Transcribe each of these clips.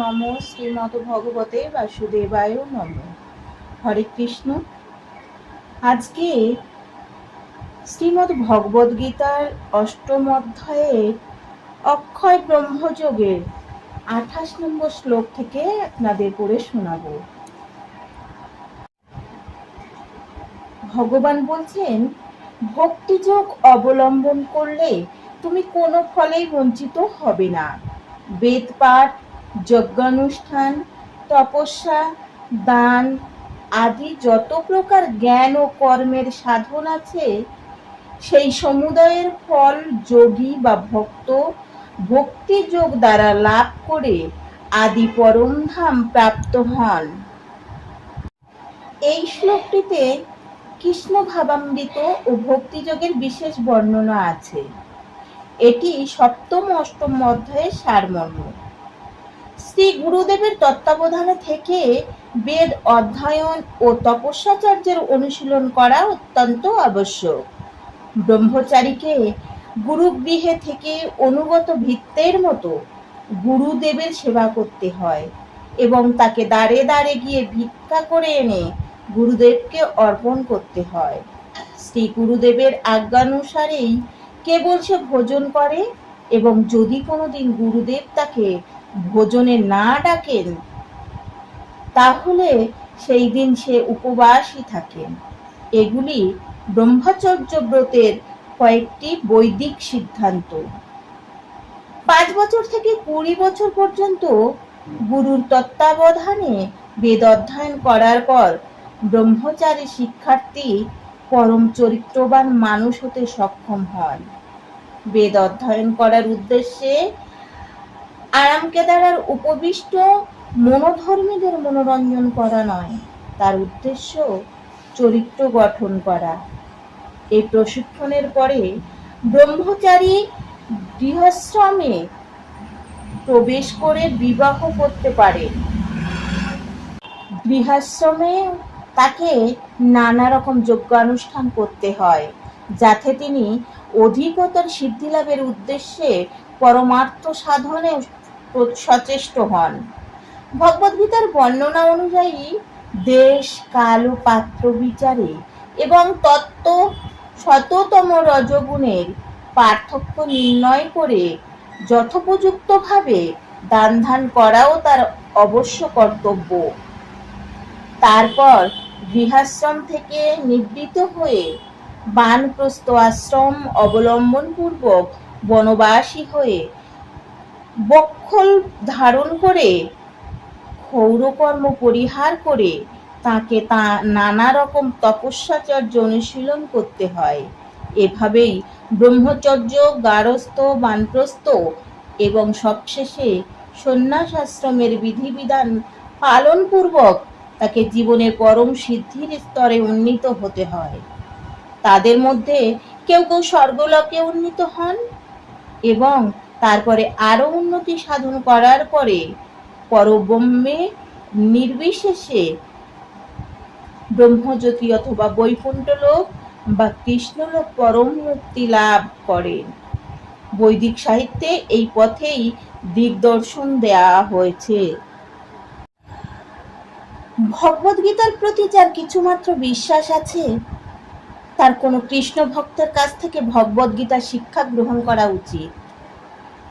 নম। শ্রীমদ্ ভগবতে বাসুদেবায় নম। হরে কৃষ্ণ। আজকে শ্রীমদ্ ভগবদ গীতার অষ্টম অধ্যায়ে অক্ষয় ব্রহ্মযোগের 28 নম্বর শ্লোক থেকে আপনাদের পড়ে শোনাব। ভগবান বলছেন, ভক্তিযোগ অবলম্বন করলে তুমি কোনো ফলেই বঞ্চিত হবে না। বেদ পাঠ, যজ্ঞানুষ্ঠান, তপস্যা, দান আদি যত প্রকার জ্ঞান ও কর্মের সাধন আছে, সেই সমুদয়ের ফল যোগী বা ভক্ত ভক্তিযোগ দ্বারা লাভ করে আদি পরমধাম প্রাপ্ত হন। এই শ্লোকটিতে কৃষ্ণ ভাবামৃত ও ভক্তিযোগের বিশেষ বর্ণনা আছে। এটি সপ্তম অষ্টম অধ্যায়ের সারমর্ম। শ্রী গুরুদেবের তত্ত্বাবধানে থেকে বেদ অধ্যয়ন ও তপস্যাচর্যের অনুশীলন করা অত্যন্ত আবশ্যক। ব্রহ্মচারীকে গুরুগৃহে থেকে অনুগত ভৃত্যের মতো গুরুদেবের সেবা করতে হয় এবং তাকে দ্বারে দ্বারে গিয়ে ভিক্ষা করে এনে গুরুদেবকে অর্পণ করতে হয়। শ্রী গুরুদেবের আজ্ঞানুসারেই কেবল সে ভোজন করে এবং যদি কোনোদিন গুরুদেব তাকে ভোজনে না ডাকেন, তাহলে সেই দিন সে উপবাসই থাকেন। এগুলি ব্রহ্মচর্য ব্রতের কয়েকটি বৈদিক সিদ্ধান্ত। 5 বছর থেকে 20 বছর পর্যন্ত গুরুর তত্ত্বাবধানে বেদ অধ্যয়ন করার পর ব্রহ্মচারী শিক্ষার্থী পরম চরিত্রবান মানুষ হতে সক্ষম হন। বেদ অধ্যয়ন করার উদ্দেশ্যে আরামকেদারার উপবিষ্ট মনোধর্মীদের মনোরঞ্জন করা নয়, তার উদ্দেশ্য চরিত্র গঠন করা। এই প্রশিক্ষণের পরে ব্রহ্মচারী গৃহাশ্রমে প্রবেশ করে বিবাহ করতে পারে। গৃহাশ্রমে তাকে নানা রকম যজ্ঞানুষ্ঠান করতে হয়, যাতে তিনি অধিকতর সিদ্ধিলাভের উদ্দেশ্যে পরমার্থ সাধনে সচেষ্ট হন। ভগবদ্গীতার বর্ণনা অনুযায়ী দেশ, কাল ও পাত্র বিচারে এবং তত্ত্ব শততম রজগুণের পার্থক্য নির্ণয় করে যথোপযুক্তভাবে দান ধ্যান করাও তার অবশ্য কর্তব্য। তারপর গৃহাশ্রম থেকে নিবৃত্ত হয়ে বানপ্রস্থ আশ্রম অবলম্বন পূর্বক বনবাসী হয়ে বক্ষল ধারণ করে ক্ষৌরকর্ম পরিহার করে তাকে নানা রকম তপস্যাচর্য অনুশীলন করতে হয়। এভাবেই ব্রহ্মচর্য, গারস্থ, বানপ্রস্থ এবং সবশেষে সন্ন্যাস আশ্রমের বিধিবিধান পালন পূর্বক তাকে জীবনের পরম সিদ্ধির স্তরে উন্নীত হতে হয়। তাদের মধ্যে কেউ কেউ স্বর্গলোকে উন্নীত হন এবং তারপরে আরো উন্নতি সাধন করার পরে পরব্রহ্মে নির্বিশেষে ব্রহ্মজ্যোতি অথবা বৈকুণ্ঠলোক বা কৃষ্ণলোক পরম মুক্তি লাভ করেন। বৈদিক সাহিত্যে এই পথেই দিগদর্শন দেয়া হয়েছে। ভগবদ্গীতার প্রতি যার কিছুমাত্র বিশ্বাস আছে, তার কোনো কৃষ্ণ ভক্তের কাছ থেকে ভগবদ্গীতার শিক্ষা গ্রহণ করা উচিত।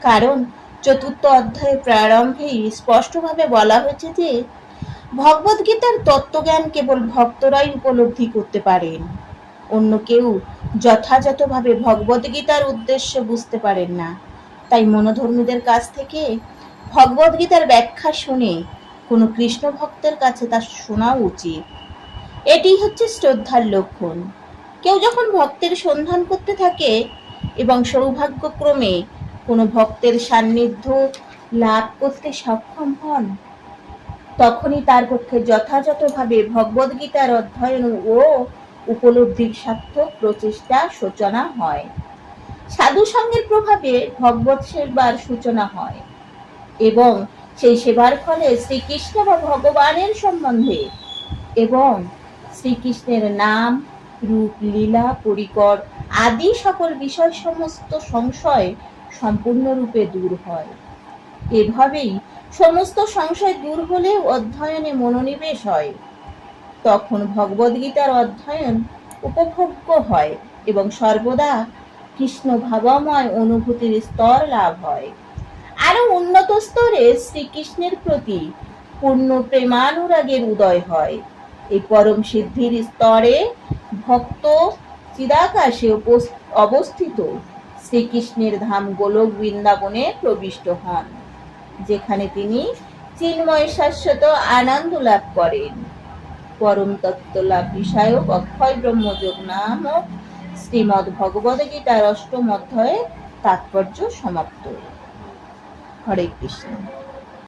কারণ 4th অধ্যায়ের প্রারম্ভেই স্পষ্টভাবে বলা হয়েছে যে ভগবদ্গীতার তত্ত্বজ্ঞান কেবল ভক্তরাই উপলব্ধি করতে পারেন। অন্য কেউ যথাযথভাবে ভগবদ্গীতার উদ্দেশ্য বুঝতে পারেন না। তাই মনোধর্মীদের কাছ থেকে ভগবদ্গীতার ব্যাখ্যা শুনে কোনো কৃষ্ণ ভক্তের কাছে তা শোনা উচিত। এটি হচ্ছে শ্রদ্ধার লক্ষণ। কেউ যখন ভক্তের সন্ধান করতে থাকে এবং সৌভাগ্যক্রমে কোনো ভক্তের সান্নিধ্য লাভ করতে সক্ষম হন, তখনই তার পক্ষে যথাযথভাবে ভগবদ্গীতার অধ্যয়ন ও উপলব্ধির সার্থক প্রচেষ্টা সূচনা হয়। সাধু সঙ্গের প্রভাবে ভগবৎ সেবার সূচনা হয় এবং সেই সেবার ফলে শ্রীকৃষ্ণ বা ভগবানের সম্বন্ধে এবং শ্রীকৃষ্ণের নাম, রূপ, লীলা, পরিকর আদি সকল বিষয় সমস্ত সংশয় সম্পূর্ণরূপে দূর হয়। এভাবেই সমস্ত সংশয় দূর হলে অধ্যয়নে মনোনিবেশ হয়। তখন ভগবদ্গীতার অধ্যয়ন উপভোগ্য হয় এবং সর্বদা কৃষ্ণ ভাবময় অনুভূতির স্তর লাভ হয়। আরো উন্নত স্তরে শ্রীকৃষ্ণের প্রতি পূর্ণ প্রেমানুরাগের উদয় হয়। এই পরম সিদ্ধির স্তরে ভক্ত চিদাকাশে অবস্থিত শ্রীকৃষ্ণের ধাম গোলক বৃন্দাবনে প্রবিষ্ট হন, যেখানে তিনি চিন্ময় শাশ্বত আনন্দ লাভ করেন। পরম তত্ত্ব লাভ বিষয়ক অক্ষয় ব্রহ্মযোগ নামক শ্রীমদ্ ভগবদ গীতার ৮ম অধ্যায়ে তাৎপর্য সমাপ্ত। হরে কৃষ্ণ।